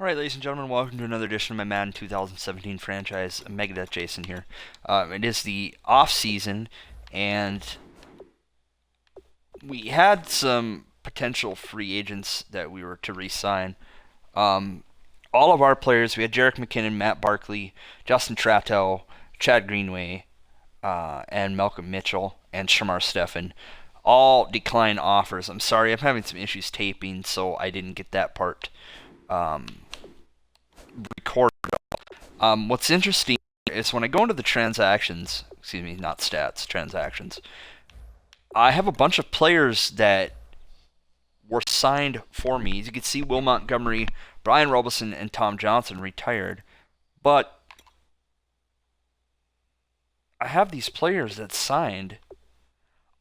Alright, ladies and gentlemen, welcome to another edition of my Madden 2017 franchise. Megadeth Jason here. It is the off-season, and we had some potential free agents that we were to re-sign. All of our players, we had Jerick McKinnon, Matt Barkley, Justin Trattel, Chad Greenway, and Malcolm Mitchell, and Shamar Stephen, all decline offers. I'm sorry, I'm having some issues taping, so I didn't get that part recorded. What's interesting is when I go into the transactions, excuse me, not stats, transactions, I have a bunch of players that were signed for me. As you can see, Will Montgomery, Brian Robeson, and Tom Johnson retired. But I have these players that signed.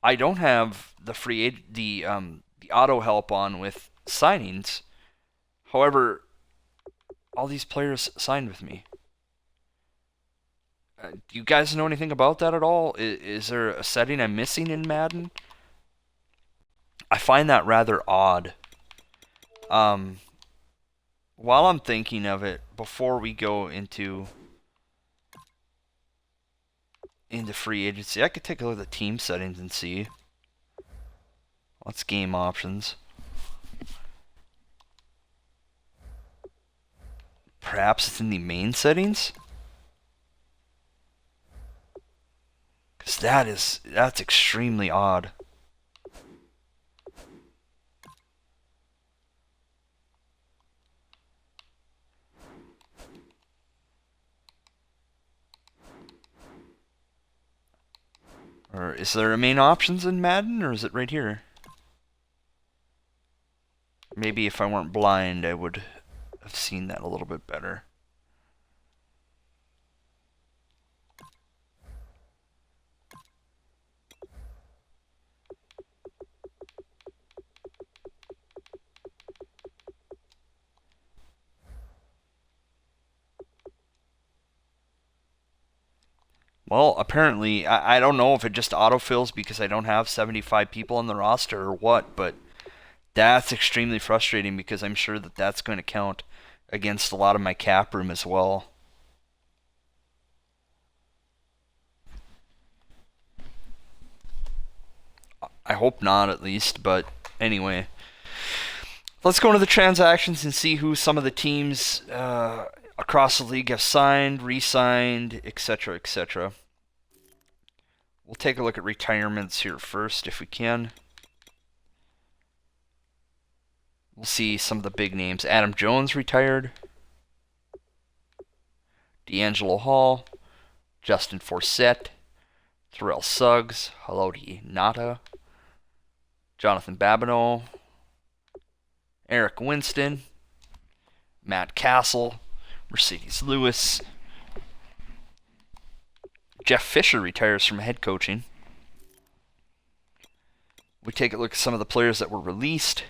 I don't have the auto help on with signings. However, all these players signed with me. Do you guys know anything about that at all? Is there a setting I'm missing in Madden? I find that rather odd. Um, while I'm thinking of it, before we go into free agency, I could take a look at the team settings and see. What's game options? Perhaps it's in the main settings? Because that's extremely odd. Or is there a main options in Madden, or is it right here? Maybe if I weren't blind, I would have seen that a little bit better. Well, apparently, I don't know if it just autofills because I don't have 75 people on the roster or what, but that's extremely frustrating because I'm sure that that's going to count against a lot of my cap room as well. I hope not, at least, but anyway. Let's go into the transactions and see who some of the teams across the league have signed, re-signed, etc., etc. We'll take a look at retirements here first, if we can. We'll see some of the big names. Adam Jones retired. D'Angelo Hall. Justin Forsett. Terrell Suggs. Haloti Nata. Jonathan Babineau. Eric Winston. Matt Castle. Mercedes Lewis. Jeff Fisher retires from head coaching. We take a look at some of the players that were released.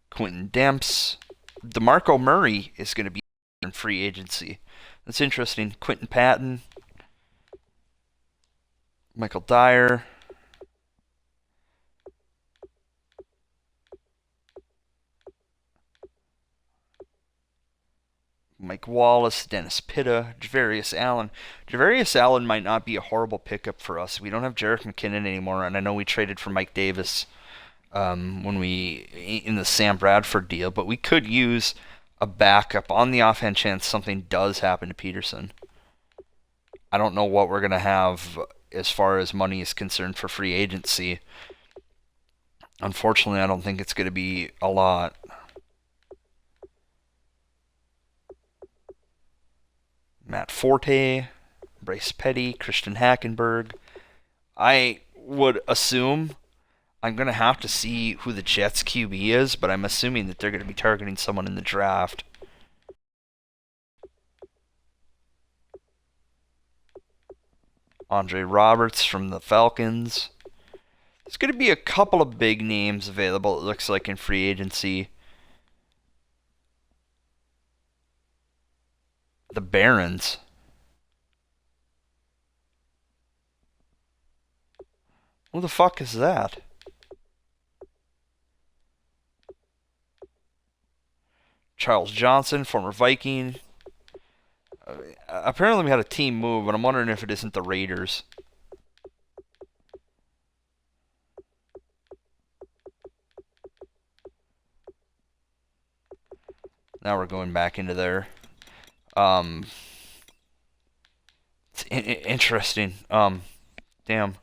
Quentin Demps. DeMarco Murray is going to be in free agency. That's interesting. Quentin Patton. Michael Dyer. Mike Wallace, Dennis Pitta, Javarius Allen. Javarius Allen might not be a horrible pickup for us. We don't have Jerick McKinnon anymore, and I know we traded for Mike Davis when we in the Sam Bradford deal, but we could use a backup on the offhand chance something does happen to Peterson. I don't know what we're gonna have as far as money is concerned for free agency. Unfortunately, I don't think it's going to be a lot. Matt Forte, Bryce Petty, Christian Hackenberg. I would assume I'm going to have to see who the Jets QB is, but I'm assuming that they're going to be targeting someone in the draft. Andre Roberts from the Falcons. There's going to be a couple of big names available, it looks like, in free agency. The Barons. Who the fuck is that? Charles Johnson, former Viking. Apparently we had a team move, but I'm wondering if it isn't the Raiders. Now we're going back into there. It's interesting. Damn.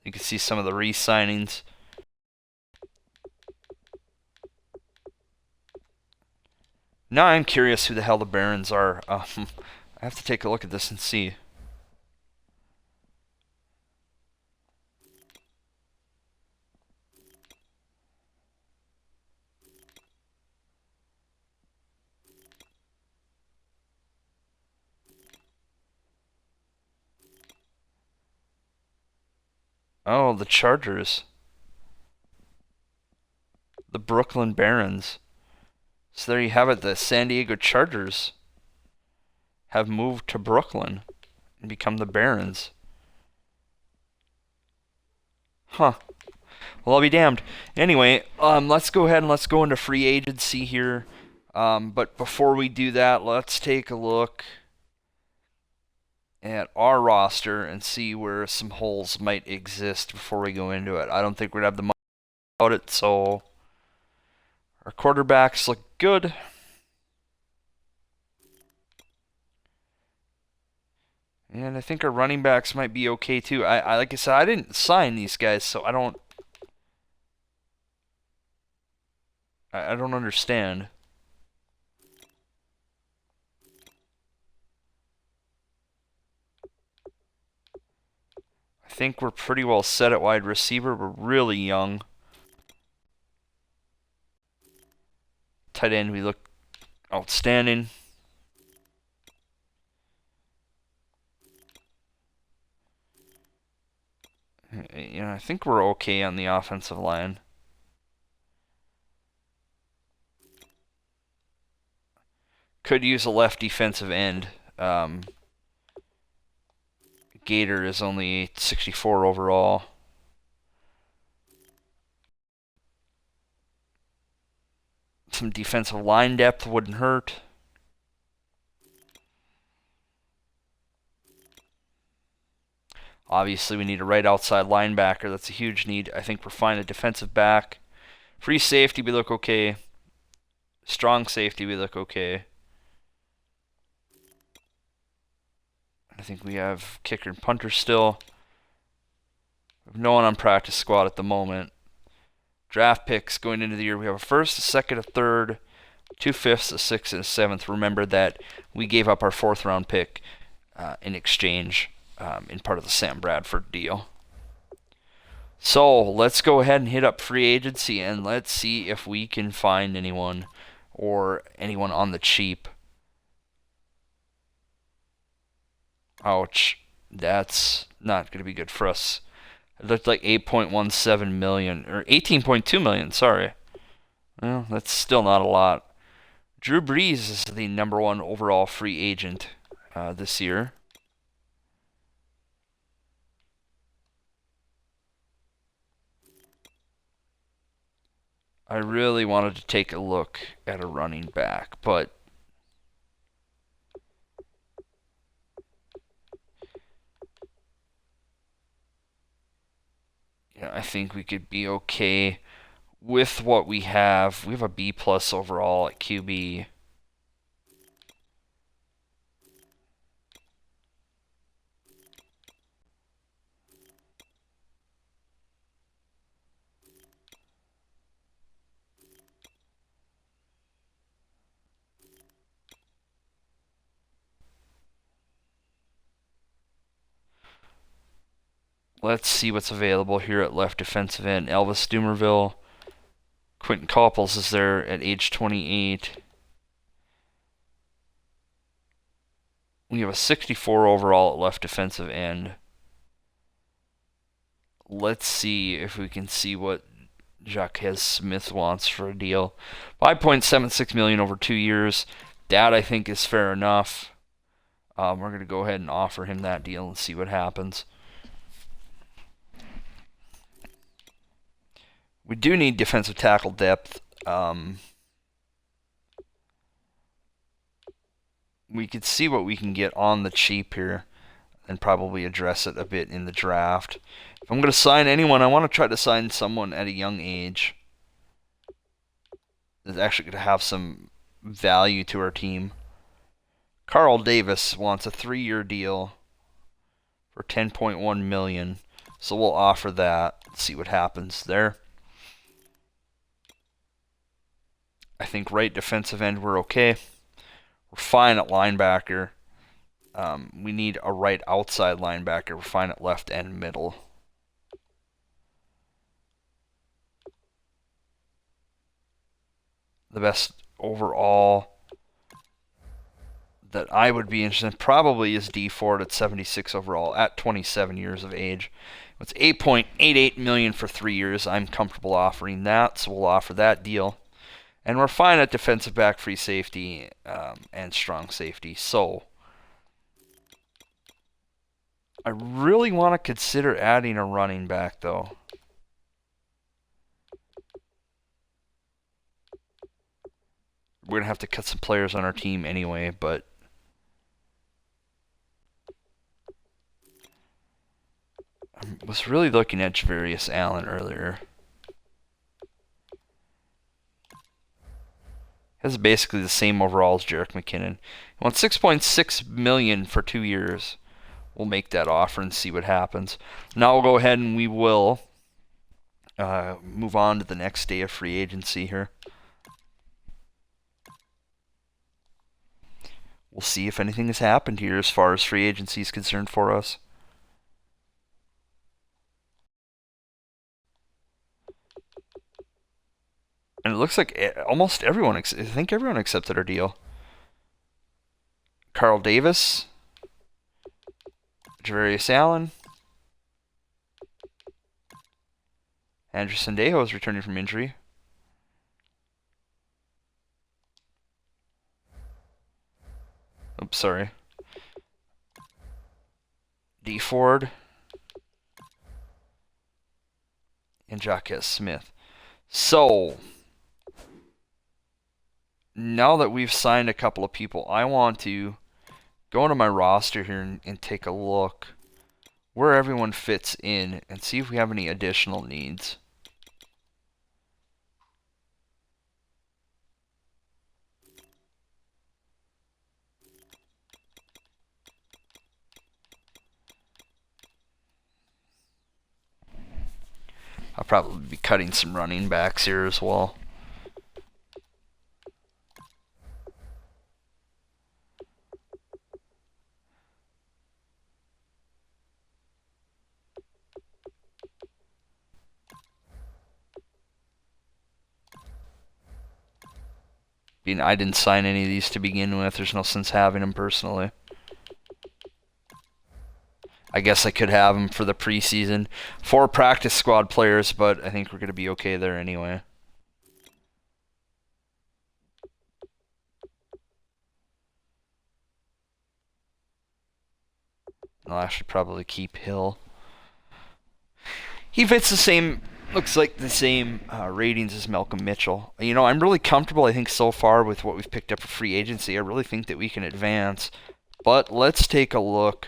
You can see some of the re-signings. Now I'm curious who the hell the Barons are. I have to take a look at this and see. Oh, the Chargers. The Brooklyn Barons. So there you have it. The San Diego Chargers have moved to Brooklyn and become the Barons. Huh. Well, I'll be damned. Anyway, let's go ahead and let's go into free agency here. But before we do that, let's take a look at our roster and see where some holes might exist before we go into it. I don't think we're going to have the money about it, so our quarterbacks look good. And I think our running backs might be okay too. I like I said, I didn't sign these guys, so I don't understand. I think we're pretty well set at wide receiver. We're really young. Tight end, we look outstanding. You know, I think we're okay on the offensive line. Could use a left defensive end. Gator is only 64 overall. Some defensive line depth wouldn't hurt. Obviously, we need a right outside linebacker. That's a huge need. I think we're fine at defensive back. Free safety, we look okay. Strong safety, we look okay. I think we have kicker and punter still. We have no one on practice squad at the moment. Draft picks going into the year. We have a first, a second, a third, 2 fifths, a sixth, and a seventh. Remember that we gave up our 4th round pick in exchange in part of the Sam Bradford deal. So let's go ahead and hit up free agency and let's see if we can find anyone or anyone on the cheap. Ouch. That's not going to be good for us. It looked like 8.17 million or 18.2 million, sorry. Well, that's still not a lot. Drew Brees is the #1 overall free agent this year. I really wanted to take a look at a running back, but I think we could be okay with what we have. We have a B+ overall at QB. Let's see what's available here at left defensive end. Elvis Dumerville. Quentin Copples is there at age 28. We have a 64 overall at left defensive end. Let's see if we can see what Jacques Smith wants for a deal. 5.76 million over 2 years. That I think is fair enough. We're going to go ahead and offer him that deal and see what happens. We do need defensive tackle depth. We could see what we can get on the cheap here and probably address it a bit in the draft. If I'm going to sign anyone, I want to try to sign someone at a young age that's actually going to have some value to our team. Carl Davis wants a 3-year deal for $10.1 million, so we'll offer that. See what happens there. I think right defensive end we're okay. We're fine at linebacker. We need a right outside linebacker. We're fine at left and middle. The best overall that I would be interested in probably is D Ford at 76 overall at 27 years of age. It's $8.88 million for 3 years. I'm comfortable offering that, so we'll offer that deal. And we're fine at defensive back, free safety, and strong safety. So I really want to consider adding a running back, though. We're going to have to cut some players on our team anyway, but I was really looking at Javarius Allen earlier. Has basically the same overall as Jerick McKinnon. He wants $6.6 million for 2 years. We'll make that offer and see what happens. Now we'll go ahead and we will move on to the next day of free agency here. We'll see if anything has happened here as far as free agency is concerned for us. And it looks like almost everyone, I think everyone accepted our deal. Carl Davis, Javarius Allen, Andrew Sendejo is returning from injury. Oops, sorry. D Ford and Jaquez Smith. So now that we've signed a couple of people, I want to go into my roster here and take a look where everyone fits in and see if we have any additional needs. I'll probably be cutting some running backs here as well. I didn't sign any of these to begin with. There's no sense having them personally. I guess I could have them for the preseason. 4 practice squad players, but I think we're going to be okay there anyway. I'll actually probably keep Hill. He fits the same, looks like the same ratings as Malcolm Mitchell. You know, I'm really comfortable, I think, so far with what we've picked up for free agency. I really think that we can advance. But let's take a look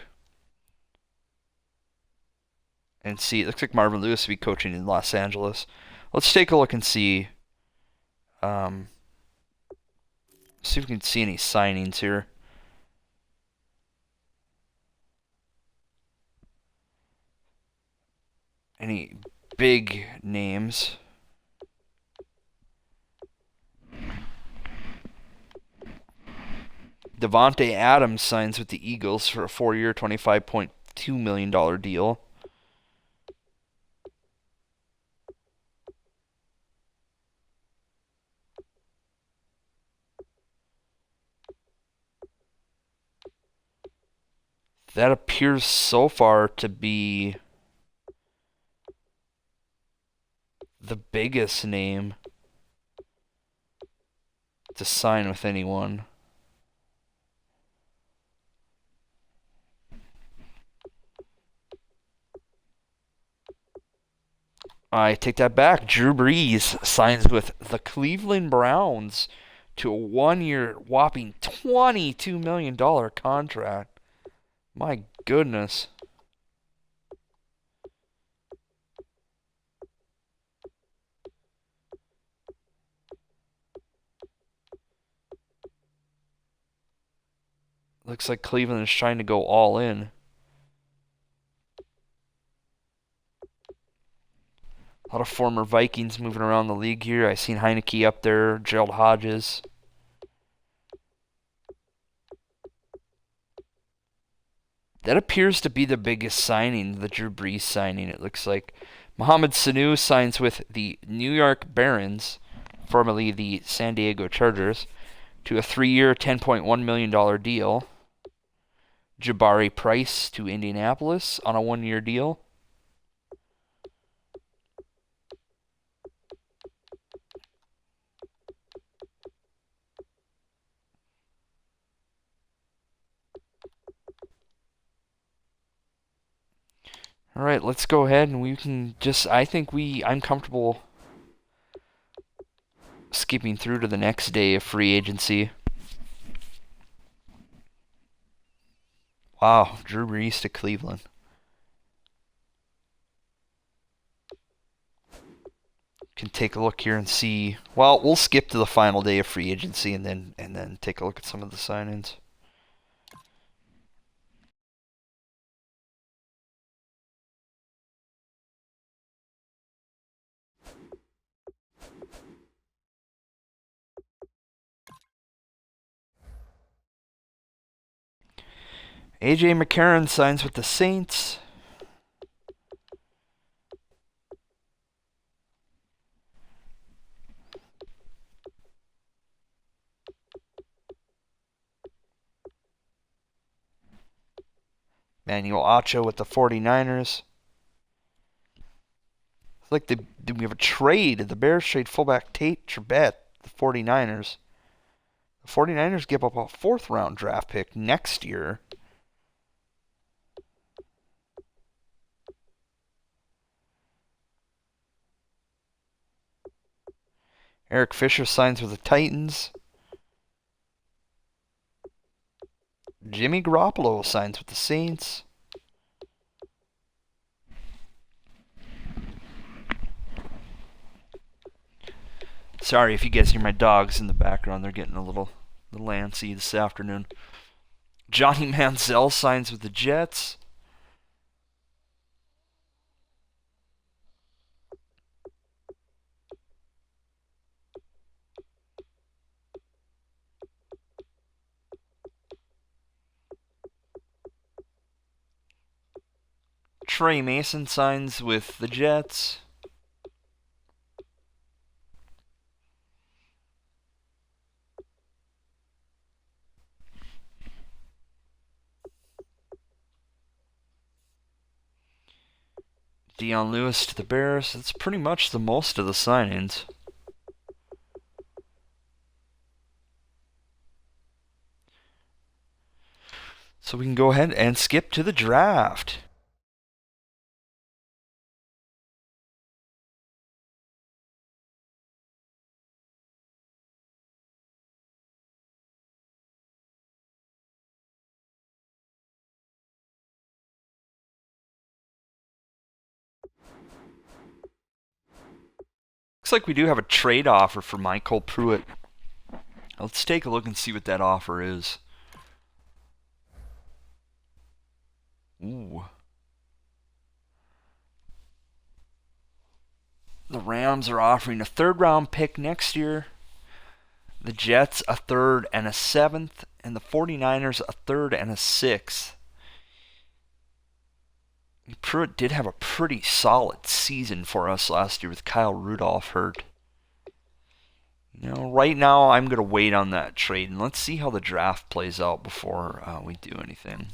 and see. It looks like Marvin Lewis will be coaching in Los Angeles. Let's take a look and see. See if we can see any signings here. Any big names. Devontae Adams signs with the Eagles for a 4-year, $25.2 million deal. That appears so far to be the biggest name to sign with anyone. I take that back. Drew Brees signs with the Cleveland Browns to a 1-year whopping $22 million contract. My goodness. Looks like Cleveland is trying to go all in. A lot of former Vikings moving around the league here. I seen Heineke up there, Gerald Hodges. That appears to be the biggest signing, the Drew Brees signing, it looks like. Mohamed Sanu signs with the New York Barons, formerly the San Diego Chargers, to a 3-year, $10.1 million deal. Jabari Price to Indianapolis on a 1-year deal. All right, let's go ahead and we can just, I'm comfortable skipping through to the next day of free agency. Wow, Drew Brees to Cleveland. Can take a look here and see. Well, we'll skip to the final day of free agency and then take a look at some of the sign-ins. AJ McCarron signs with the Saints. Manuel Acho with the 49ers. It's like we have a trade. The Bears trade fullback Tate Trebet, the 49ers. The 49ers give up a 4th-round draft pick next year. Eric Fisher signs with the Titans. Jimmy Garoppolo signs with the Saints. Sorry if you guys hear my dogs in the background. They're getting a little antsy this afternoon. Johnny Manziel signs with the Jets. Trey Mason signs with the Jets. Dion Lewis to the Bears. That's pretty much the most of the sign-ins. So we can go ahead and skip to the draft. Looks like we do have a trade offer for Michael Pruitt. Let's take a look and see what that offer is. Ooh. The Rams are offering a 3rd-round pick next year. The Jets a 3rd and a 7th. And the 49ers a 3rd and a 6th. Pruitt did have a pretty solid season for us last year with Kyle Rudolph hurt. Right now I'm going to wait on that trade and let's see how the draft plays out before we do anything.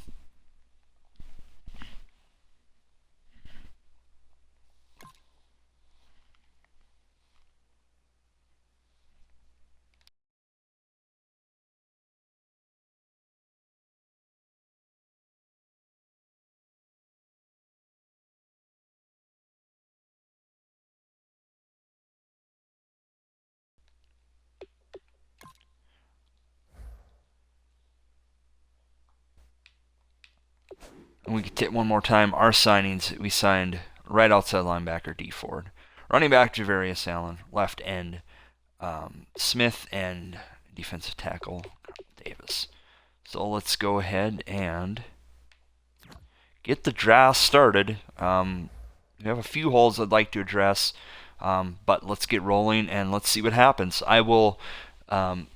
And we could hit one more time. Our signings, we signed right outside linebacker D Ford, running back Javarius Allen, left end Smith, and defensive tackle Davis. So let's go ahead and get the draft started. We have a few holes I'd like to address, but let's get rolling and let's see what happens. I will kind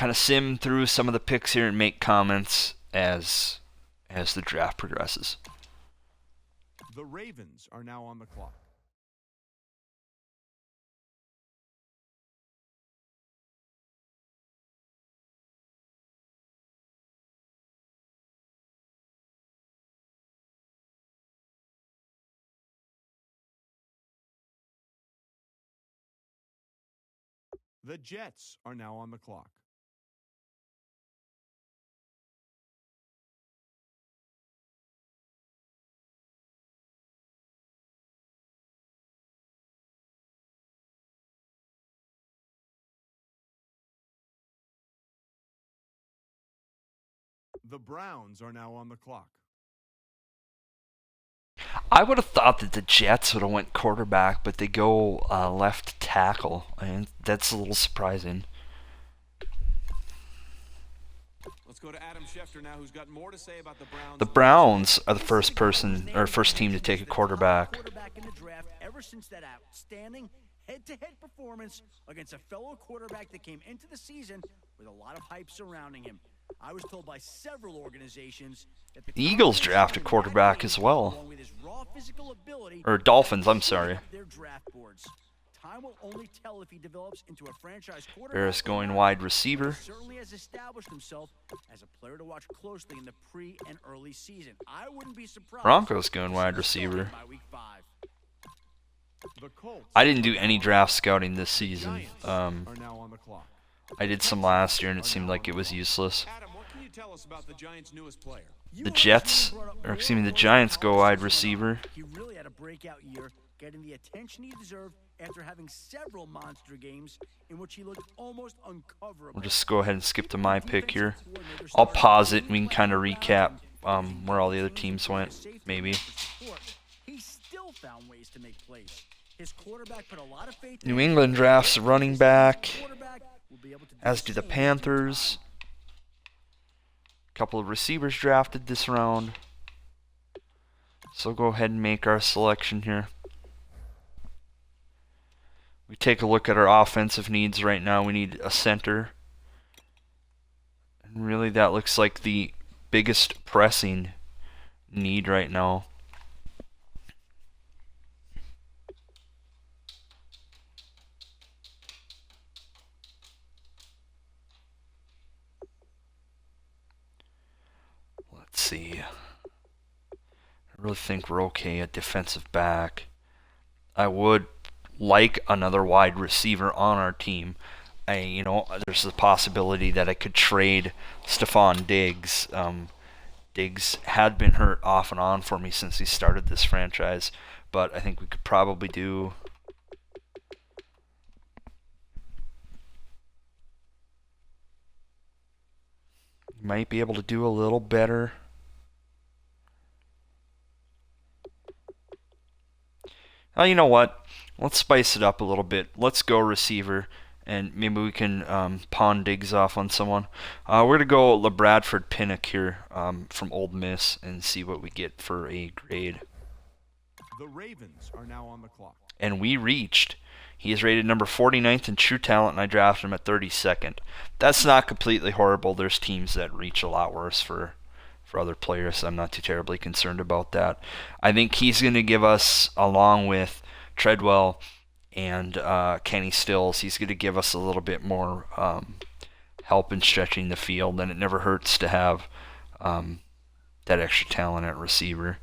of sim through some of the picks here and make comments as the draft progresses. The Ravens are now on the clock. The Jets are now on the clock. The Browns are now on the clock. I would have thought that the Jets would have went quarterback, but they go left tackle, and that's a little surprising. Let's go to Adam Schefter now, who's got more to say about the Browns. The Browns are the first team to take a quarterback. In the draft ever since that outstanding head-to-head performance against a fellow quarterback that came into the season with a lot of hype surrounding him. I was told by several organizations that the Eagles drafted quarterback as well. along with his raw physical ability, Or Dolphins, I'm sorry. their draft boards. Time will only tell if he develops into a franchise quarterback. Barris going wide receiver. He certainly has established himself as a player to watch closely in the pre and early season. I wouldn't be surprised. Broncos going wide receiver. By week 5. The Colts I didn't do any draft scouting this season. are now on the clock. I did some last year and it seemed like it was useless. Adam, what can you tell us about the Giants' newest player? The Giants go wide receiver. He really had a breakout year, getting the attention he deserved after having several monster games in which he looked almost uncoverable. We'll just go ahead and skip to my pick here. I'll pause it and we can kind of recap where all the other teams went, maybe. He still found ways to make plays. His quarterback put a lot of faith New England drafts a running back, quarterback will be able to do as do the Panthers. A couple of receivers drafted this round. So go ahead and make our selection here. We take a look at our offensive needs right now. We need a center. And really that looks like the biggest pressing need right now. Let's see. I really think we're okay at defensive back. I would like another wide receiver on our team. There's a possibility that I could trade Stephon Diggs. Diggs had been hurt off and on for me since he started this franchise, but I think we could probably do might be able to do a little better. Oh, you know what? Let's spice it up a little bit. Let's go receiver, and maybe we can pawn Diggs off on someone. We're going to go LeBradford Pinnock here from Ole Miss and see what we get for a grade. The Ravens are now on the clock. And we reached. He is rated number 49th in true talent, and I drafted him at 32nd. That's not completely horrible. There's teams that reach a lot worse for other players. I'm not too terribly concerned about that. I think he's going to give us, along with Treadwell and Kenny Stills, he's going to give us a little bit more help in stretching the field, and it never hurts to have that extra talent at receiver.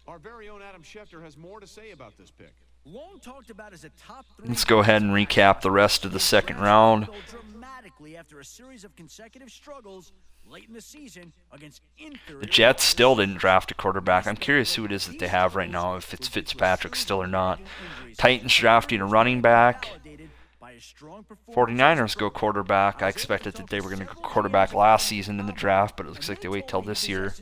Our very own Adam Schefter has more to say about this pick. Long talked about as a top 3. Let's go ahead and recap the rest of the second round. Dramatically after a series of consecutive struggles late in the season against inferior. The Jets still didn't draft a quarterback. I'm curious who it is that they have right now, if it's Fitzpatrick still or not. Titans drafting a running back. by his strong performance. 49ers go quarterback. I expected that they were going to go quarterback last season in the draft, but it looks like they wait till this year.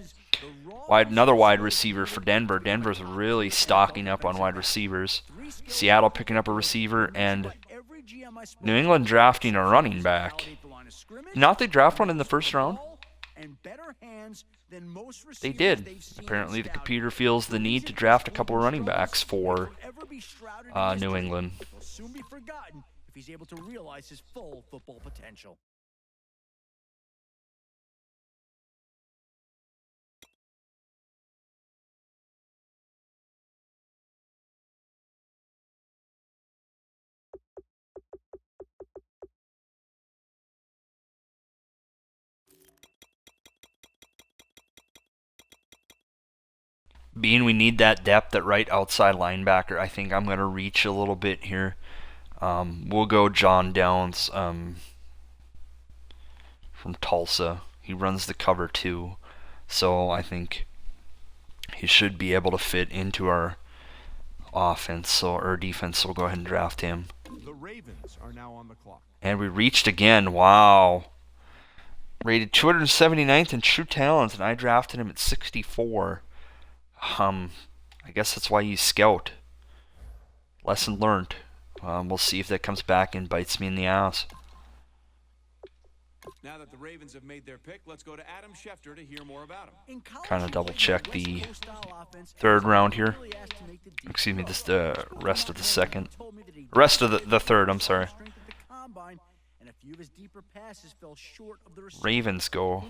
Another wide receiver for Denver. Denver's really stocking up on wide receivers. Seattle picking up a receiver, and New England drafting a running back. Not they draft one in the first round? They did. Apparently the computer feels the need to draft a couple of running backs for New England. Will soon be forgotten if he's able to realize his full football potential. Being we need that depth at right outside linebacker, I think I'm going to reach a little bit here. We'll go John Downs from Tulsa. He runs the cover 2, so I think he should be able to fit into our offense or defense, so we'll go ahead and draft him. The Ravens are now on the clock. And we reached again. Wow. Rated 279th in true talent, and I drafted him at 64. I guess that's why you scout. Lesson learned. We'll see if that comes back and bites me in the ass. Now that the Ravens have made their pick, let's go to Adam Schefter to hear more about him. Kind of double check the third round here. Excuse me, this the rest of the second. Rest of the third, I'm sorry. Ravens go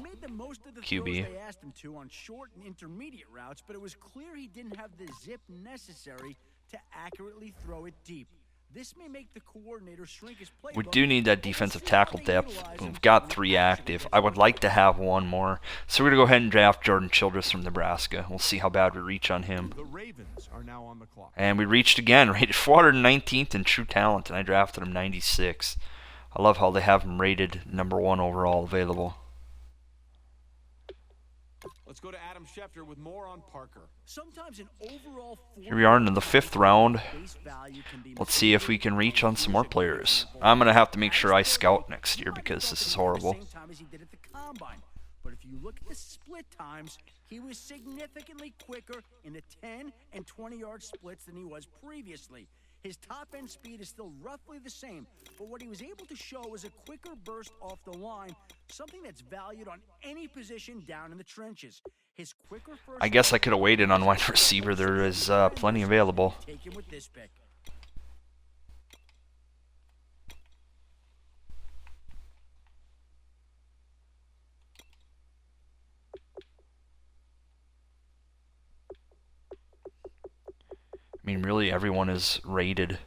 QB. They asked him to on short and intermediate routes, but it was clear he didn't have the zip necessary to accurately throw it deep. This may make the coordinator shrink his playbook. We do need that defensive tackle depth. We've got 3 active. I would like to have 1 more. So we're going to go ahead and draft Jordan Childress from Nebraska. We'll see how bad we reach on him. The Ravens are now on the clock. And we reached again, rated 419th in true talent, and I drafted him 96. I love how they have him rated #1 overall available. Let's go to Adam Schefter with more on Parker. Sometimes an overall Here we are in the 5th round. Let's see if we can reach on some more players. I'm going to have to make sure I scout next year because this is horrible. But if you look at the split times, he was significantly quicker in the 10 and 20-yard splits than he was previously. His top-end speed is still roughly the same, but what he was able to show was a quicker burst off the line, something that's valued on any position down in the trenches. His quicker first I guess I could have waited on wide receiver. There is plenty available. Take him with this pick. I mean, really, everyone is rated.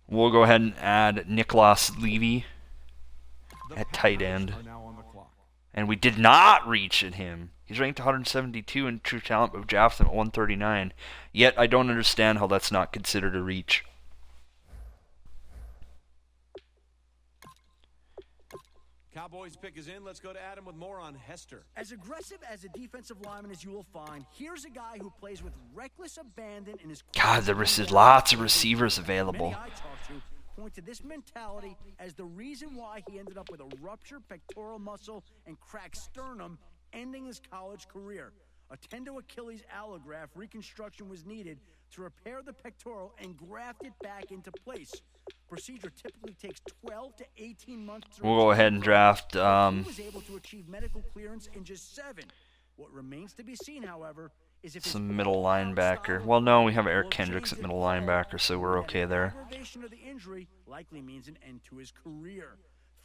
We'll go ahead and add Nicholas Levy at tight end. And we did not reach at him. He's ranked 172 in true talent, but we drafted him at 139. Yet, I don't understand how that's not considered a reach. Cowboys pick is in. Let's go to Adam with more on Hester. As aggressive as a defensive lineman as you will find, here's a guy who plays with reckless abandon in his... God, there was lots of receivers available. Many I talked to point to this mentality as the reason why he ended up with a ruptured pectoral muscle and cracked sternum, ending his college career. A tendo Achilles allograft reconstruction was needed to repair the pectoral and graft it back into place. Procedure typically takes 12 to 18 months. We'll go ahead and draft he was able to achieve medical clearance in just 7. What remains to be seen, however, is if some middle linebacker. Well, no, we have Eric Kendricks at middle linebacker, so we're okay there. Aggravation of the injury likely means an end to his career.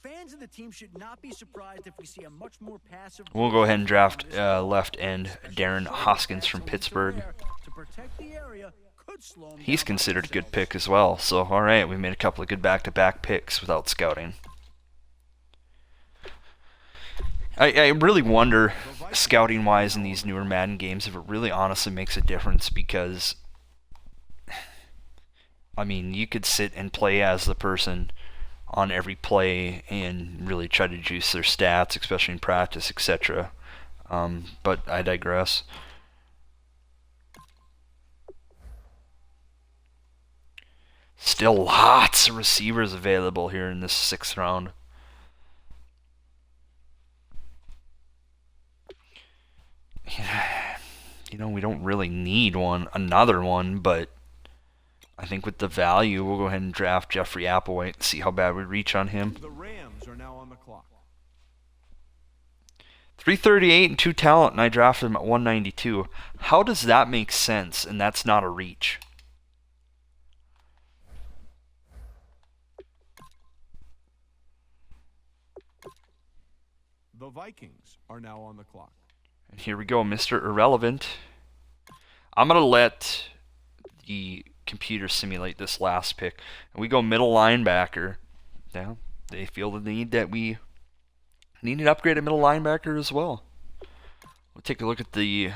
Fans of the team should not be surprised if we see a much more passive... We'll go ahead and draft left end Darren Hoskins from Pittsburgh. To protect the area could slow him He's down. considered a good pick as well. So, alright, we made a couple of good back-to-back picks without scouting. I really wonder, scouting-wise in these newer Madden games, if it really honestly makes a difference because, I mean, you could sit and play as the person on every play and really try to juice their stats, especially in practice, etc. But I digress. Still lots of receivers available here in this 6th round. You know, we don't really need another one, but I think with the value, we'll go ahead and draft Jeffrey Applewhite and see how bad we reach on him. The Rams are now on the clock. 338 and 2 talent, and I drafted him at 192. How does that make sense? And that's not a reach. The Vikings are now on the clock. And here we go, Mr. Irrelevant. I'm going to let the computer simulate this last pick. And we go middle linebacker. Now, they feel the need that we need an upgrade at middle linebacker as well. We'll take a look at the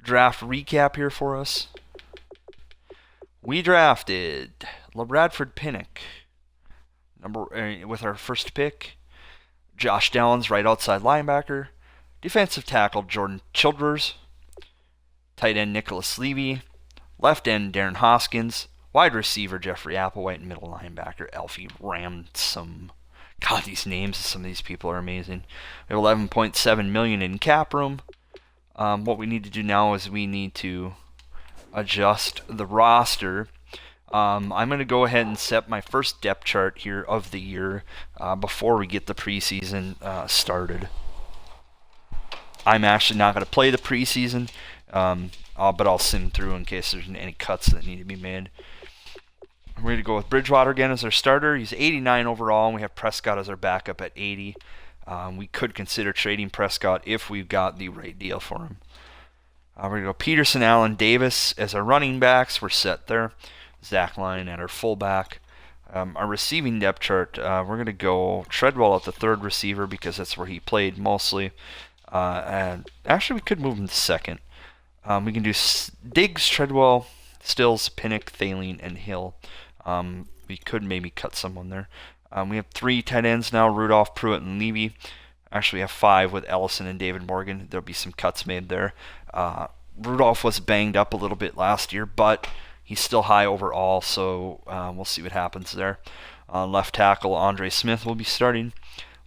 draft recap here for us. We drafted LaBradford Pinnock with our first pick. Josh Downs, right outside linebacker. Defensive tackle Jordan Childress. Tight end Nicholas Levy. Left end Darren Hoskins. Wide receiver Jeffrey Applewhite. And middle linebacker Alfie Ransom. God, these names of some of these people are amazing. We have $11.7 million in cap room. What we need to do now is we need to adjust the roster. I'm going to go ahead and set my first depth chart here of the year before we get the preseason started. I'm actually not going to play the preseason, but I'll sim through in case there's any cuts that need to be made. We're going to go with Bridgewater again as our starter. He's 89 overall, and we have Prescott as our backup at 80. We could consider trading Prescott if we've got the right deal for him. We're going to go Peterson, Allen, Davis as our running backs. We're set there. Zach Line at our fullback. Our receiving depth chart, we're going to go Treadwell at the third receiver because that's where he played mostly. And actually, we could move him to second. We can do Diggs, Treadwell, Stills, Pinnock, Thaling, and Hill. We could maybe cut someone there. We have 3 tight ends now, Rudolph, Pruitt, and Levy. Actually, we have 5 with Ellison and David Morgan. There'll be some cuts made there. Rudolph was banged up a little bit last year, but he's still high overall, so we'll see what happens there. Left tackle, Andre Smith will be starting.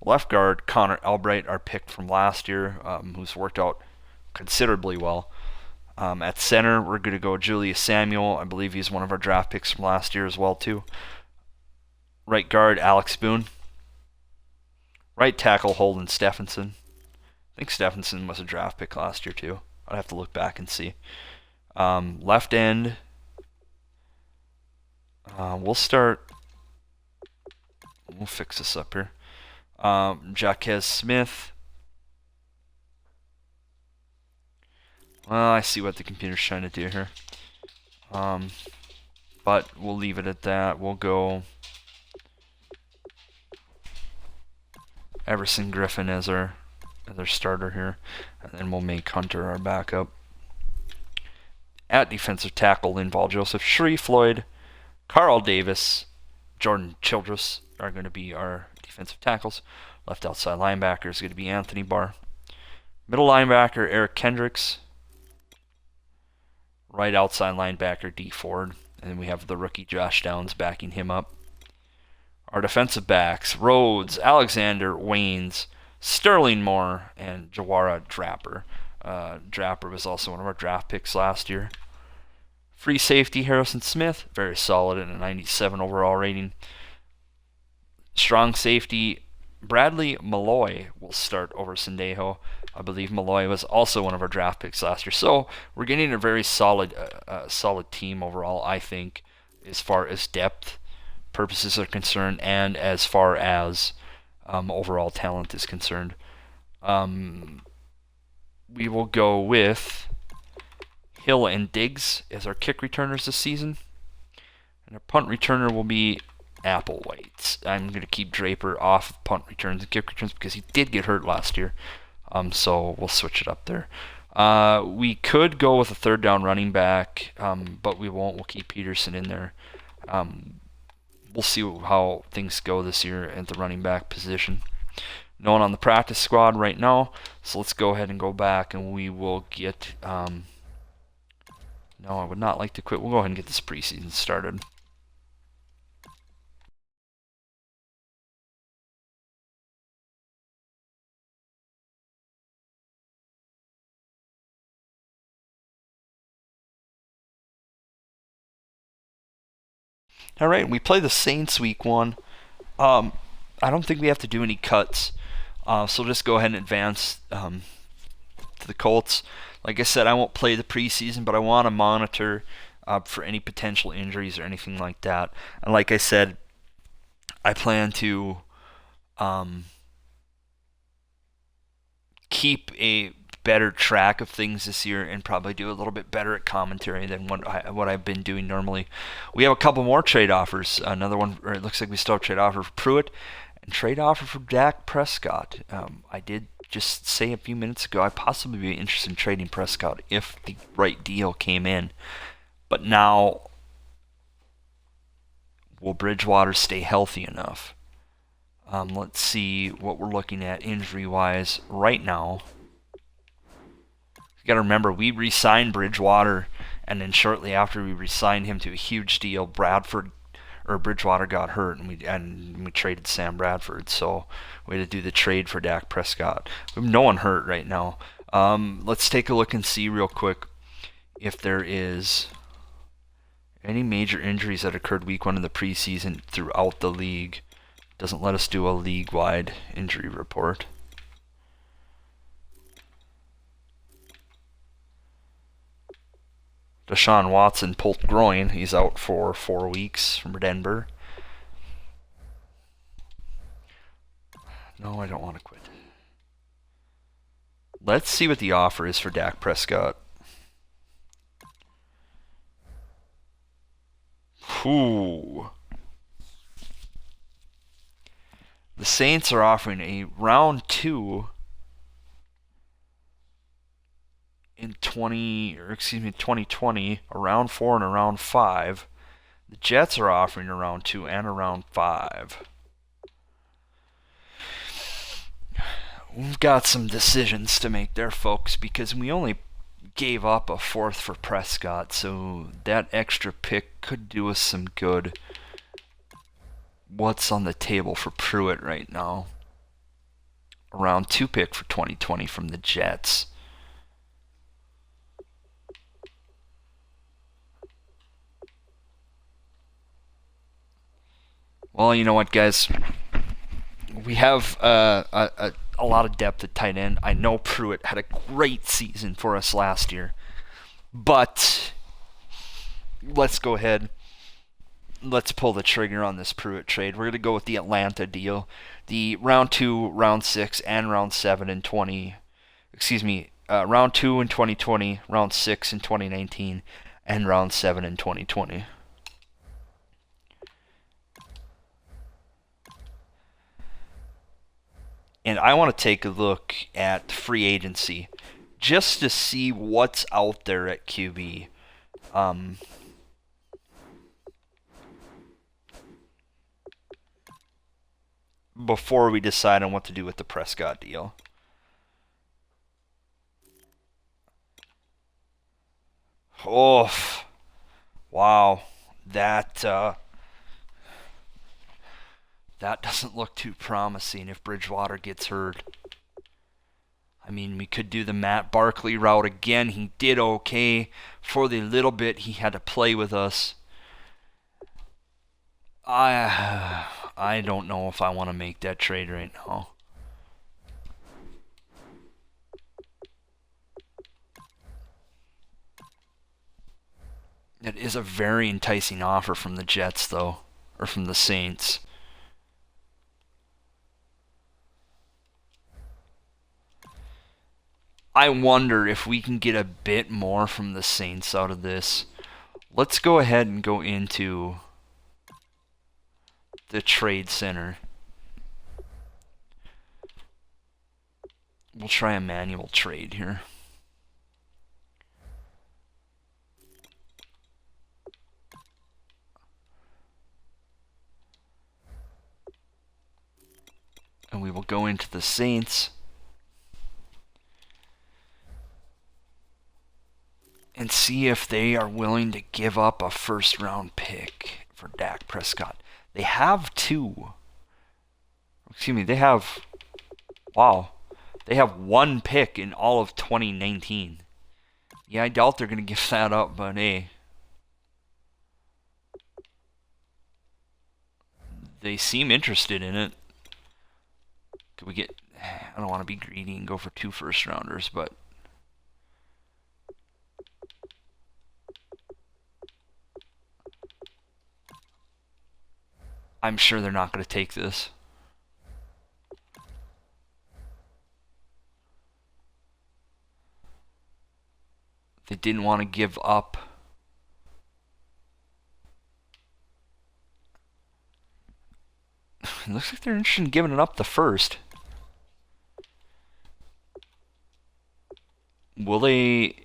Left guard, Connor Albright, our pick from last year, who's worked out considerably well. At center, we're going to go Julius Samuel. I believe he's one of our draft picks from last year as well, too. Right guard, Alex Boone. Right tackle, Holden Stephenson. I think Stephenson was a draft pick last year, too. I'd have to look back and see. Left end, we'll fix this up here. Jaquez Smith. Well, I see what the computer's trying to do here. But we'll leave it at that. We'll go Everson Griffin as our starter here. And then we'll make Hunter our backup. At defensive tackle, Linval Joseph, Sharif Floyd, Carl Davis, Jordan Childress are going to be our defensive tackles. Left outside linebacker is going to be Anthony Barr. Middle linebacker, Eric Kendricks. Right outside linebacker, D. Ford. And then we have the rookie Josh Downs backing him up. Our defensive backs, Rhodes, Alexander, Waynes, Sterling Moore, and Jawara Draper. Draper was also one of our draft picks last year. Free safety, Harrison Smith, very solid at a 97 overall rating. Strong safety, Bradley Malloy will start over Sendejo. I believe Malloy was also one of our draft picks last year. So we're getting a very solid team overall, I think, as far as depth purposes are concerned and as far as overall talent is concerned. We will go with Hill and Diggs as our kick returners this season. And our punt returner will be Applewhite. I'm going to keep Draper off of punt returns and kick returns because he did get hurt last year. So we'll switch it up there. We could go with a third down running back, but we won't. We'll keep Peterson in there. we'll see how things go this year at the running back position. No one on the practice squad right now, so let's go ahead and go back and we will get. No, I would not like to quit. We'll go ahead and get this preseason started. All right, we play the Saints week 1. I don't think we have to do any cuts, so we'll just go ahead and advance to the Colts. Like I said, I won't play the preseason, but I want to monitor for any potential injuries or anything like that. And like I said, I plan to keep a better track of things this year and probably do a little bit better at commentary than what I've been doing normally. We have a couple more trade offers. Another one, or it looks like we still have a trade offer for Pruitt and trade offer for Dak Prescott. I did just say a few minutes ago I'd possibly be interested in trading Prescott if the right deal came in. But now, will Bridgewater stay healthy enough? Let's see what we're looking at injury-wise right now. You got to remember, we re-signed Bridgewater, and then shortly after we re-signed him to a huge deal, Bridgewater got hurt, and we traded Sam Bradford. So we had to do the trade for Dak Prescott. We have no one hurt right now. Let's take a look and see real quick if there is any major injuries that occurred week 1 of the preseason throughout the league. Doesn't let us do a league-wide injury report. Deshaun Watson pulled groin. He's out for 4 weeks from Denver. No, I don't want to quit. Let's see what the offer is for Dak Prescott. Ooh. The Saints are offering a round 2 in 2020, a round 4 and a round 5. The Jets are offering a round 2 and a round 5. We've got some decisions to make there, folks, because we only gave up a 4th for Prescott, so that extra pick could do us some good. What's on the table for Pruitt right now? A round 2 pick for 2020 from the Jets. Well, you know what, guys? We have a lot of depth at tight end. I know Pruitt had a great season for us last year. But let's go ahead. Let's pull the trigger on this Pruitt trade. We're going to go with the Atlanta deal. The round 2, round 6, and round 7 in 20... round 2 in 2020, round 6 in 2019, and round 7 in 2020. And I want to take a look at free agency just to see what's out there at QB. Before we decide on what to do with the Prescott deal. Oh, wow. That doesn't look too promising if Bridgewater gets hurt. I mean, we could do the Matt Barkley route again. He did okay for the little bit he had to play with us. I don't know if I want to make that trade right now. It is a very enticing offer from the Jets, though, or from the Saints. I wonder if we can get a bit more from the Saints out of this. Let's go ahead and go into the trade center. We'll try a manual trade here. will go into the Saints and see if they are willing to give up a first-round pick for Dak Prescott. They have two. Excuse me, they have... Wow. They have one pick in all of 2019. Yeah, I doubt they're going to give that up, but hey. They seem interested in it. Could we get... I don't want to be greedy and go for 2 first-rounders, but... I'm sure they're not going to take this. They didn't want to give up. It looks like they're interested in giving it up the first. Will they...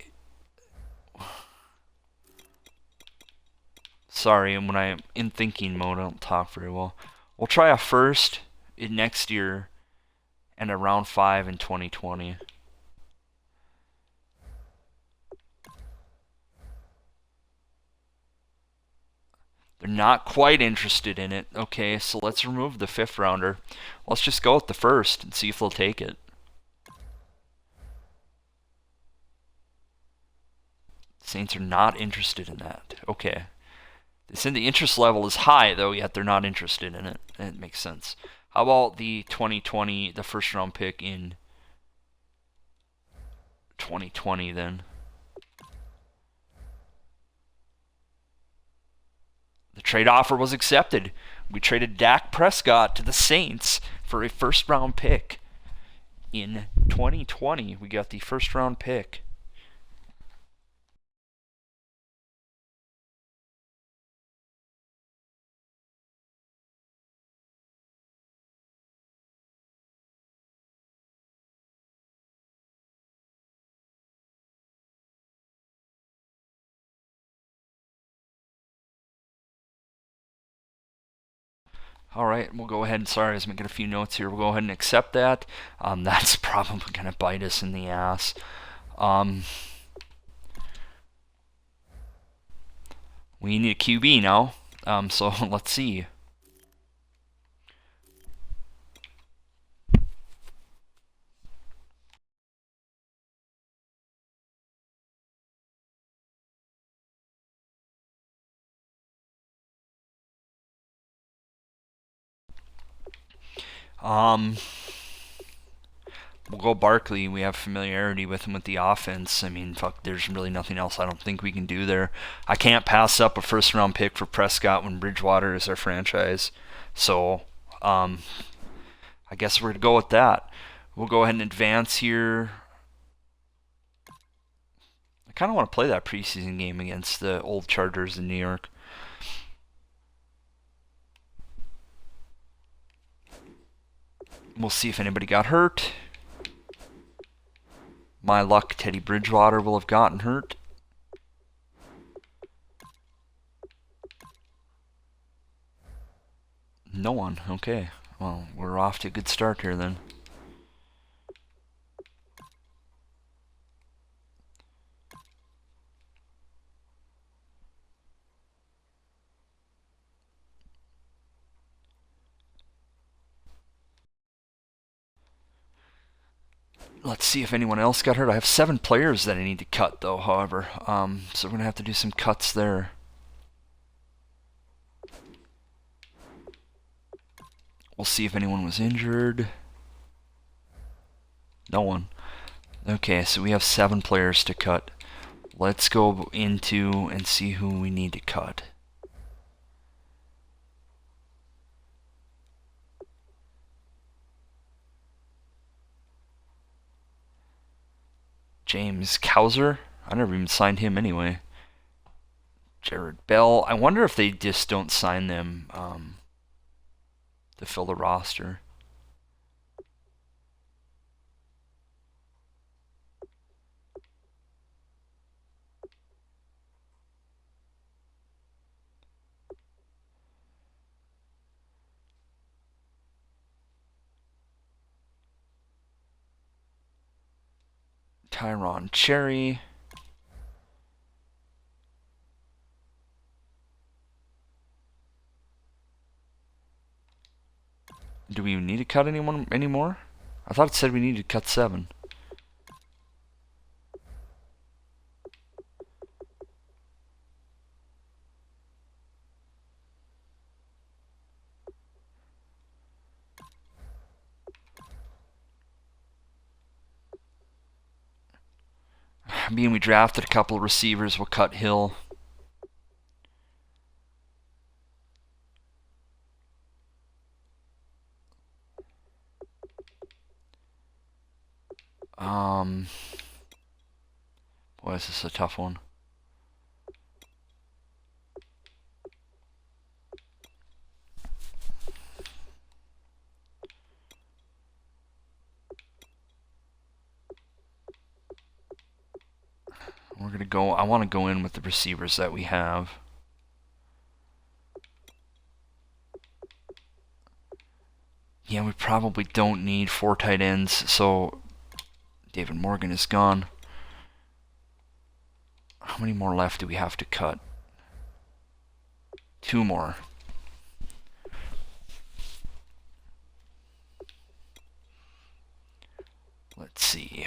Sorry, when I'm in thinking mode, I don't talk very well. We'll try a first in next year and a round 5 in 2020. They're not quite interested in it. Okay, so let's remove the 5th rounder. Let's just go with the first and see if they'll take it. Saints are not interested in that. Okay. They said the interest level is high, though, yet they're not interested in it. It makes sense. How about the 2020, the first round pick in 2020 then? The trade offer was accepted. We traded Dak Prescott to the Saints for a first round pick. In 2020, we got the first round pick. All right, we'll go ahead and, sorry, I was making a few notes here. We'll go ahead and accept that. That's probably going to bite us in the ass. We need a QB now. So let's see. We'll go Barkley. We have familiarity with him with the offense. I mean, fuck, there's really nothing else I don't think we can do there. I can't pass up a first round pick for Prescott when Bridgewater is our franchise. So, I guess we're going to go with that. We'll go ahead and advance here. I kind of want to play that preseason game against the old Chargers in New York. We'll see if anybody got hurt. My luck, Teddy Bridgewater will have gotten hurt. No one. Okay. Well, we're off to a good start here then. Let's see if anyone else got hurt. I have 7 players that I need to cut, though, however. So we're going to have to do some cuts there. We'll see if anyone was injured. No one. Okay, so we have 7 players to cut. Let's go into and see who we need to cut. James Cowser? I never even signed him anyway. Jared Bell. I wonder if they just don't sign them to fill the roster. Tyron Cherry. Do we even need to cut anyone anymore? I thought it said we needed to cut 7. Being we drafted a couple of receivers, we'll cut Hill. Boy, is this a tough one. We're gonna go. I want to go in with the receivers that we have. Yeah, we probably don't need 4 tight ends, so David Morgan is gone. How many more left do we have to cut? 2 more. Let's see.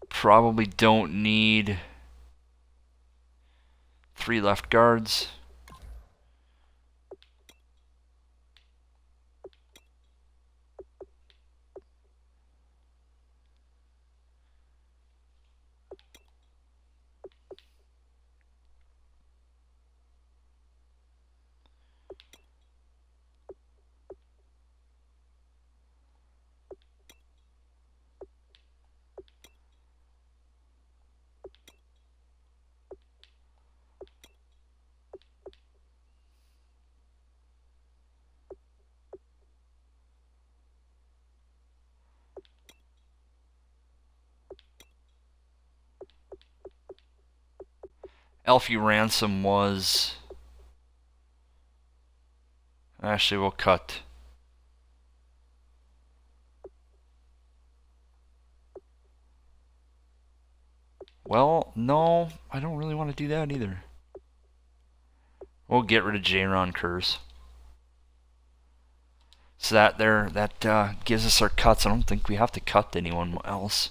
Probably don't need 3 left guards. Elfie Ransom was... Actually, we'll cut. Well, no, I don't really want to do that either. We'll get rid of Jaron Curse. So that gives us our cuts. I don't think we have to cut anyone else.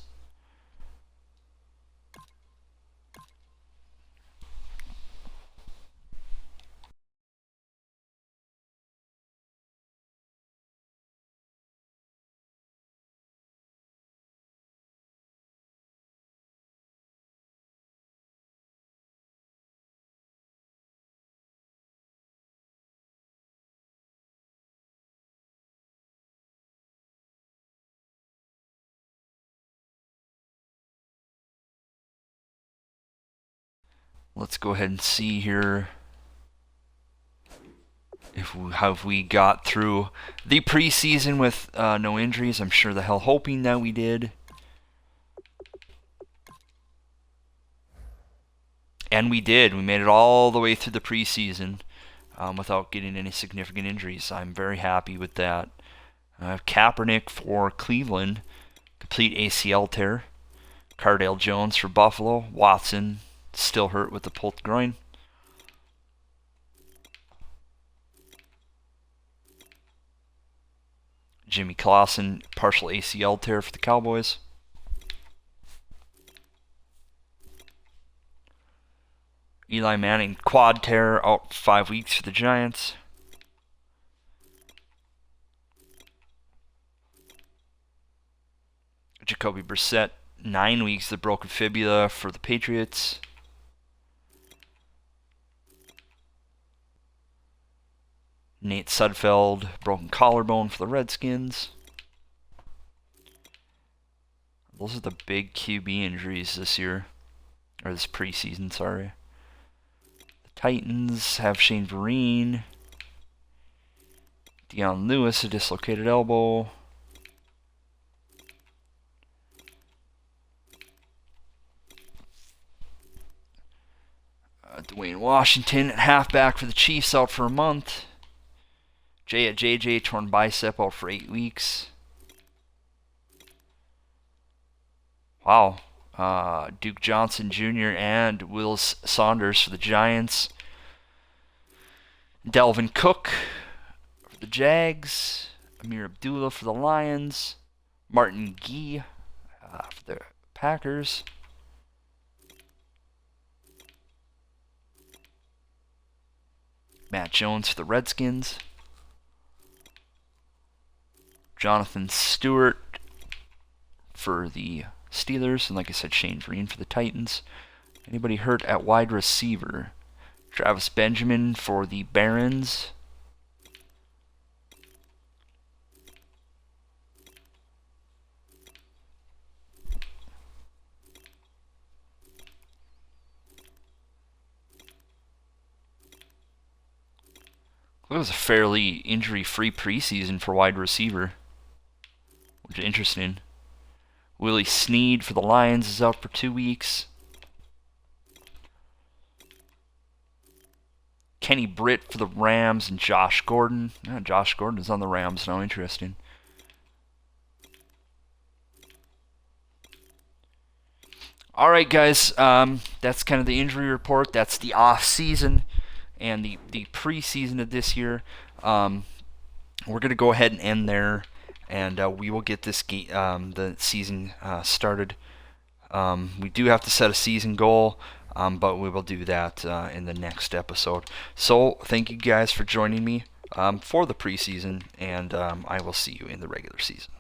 Let's go ahead and see here if we got through the preseason with no injuries. I'm sure the hell hoping that we did. And we did. We made it all the way through the preseason without getting any significant injuries. I'm very happy with that. Kaepernick for Cleveland, complete ACL tear. Cardale Jones for Buffalo. Watson, still hurt with the pulled groin. Jimmy Clausen, partial ACL tear for the Cowboys. Eli Manning, quad tear, out 5 weeks for the Giants. Jacoby Brissett, 9 weeks of broken fibula for the Patriots. Nate Sudfeld, broken collarbone for the Redskins. Those are the big QB injuries this year. Or this preseason, sorry. The Titans have Shane Vereen. Deion Lewis, a dislocated elbow. Dwayne Washington at halfback for the Chiefs, out for a month. JJ torn bicep out for 8 weeks. Wow. Duke Johnson Jr. and Will Saunders for the Giants. Delvin Cook for the Jags. Amir Abdullah for the Lions. Martin Gee for the Packers. Matt Jones for the Redskins. Jonathan Stewart for the Steelers. And like I said, Shane Vereen for the Titans. Anybody hurt at wide receiver? Travis Benjamin for the Barons. It was a fairly injury-free preseason for wide receiver, which is interesting. Willie Snead for the Lions is out for 2 weeks. Kenny Britt for the Rams and Josh Gordon. Josh Gordon is on the Rams now. Interesting. All right, guys. That's kind of the injury report. That's the off-season and the preseason of this year. We're going to go ahead and end there, and we will get this the season started. We do have to set a season goal, but we will do that in the next episode. So thank you guys for joining me for the preseason, and I will see you in the regular season.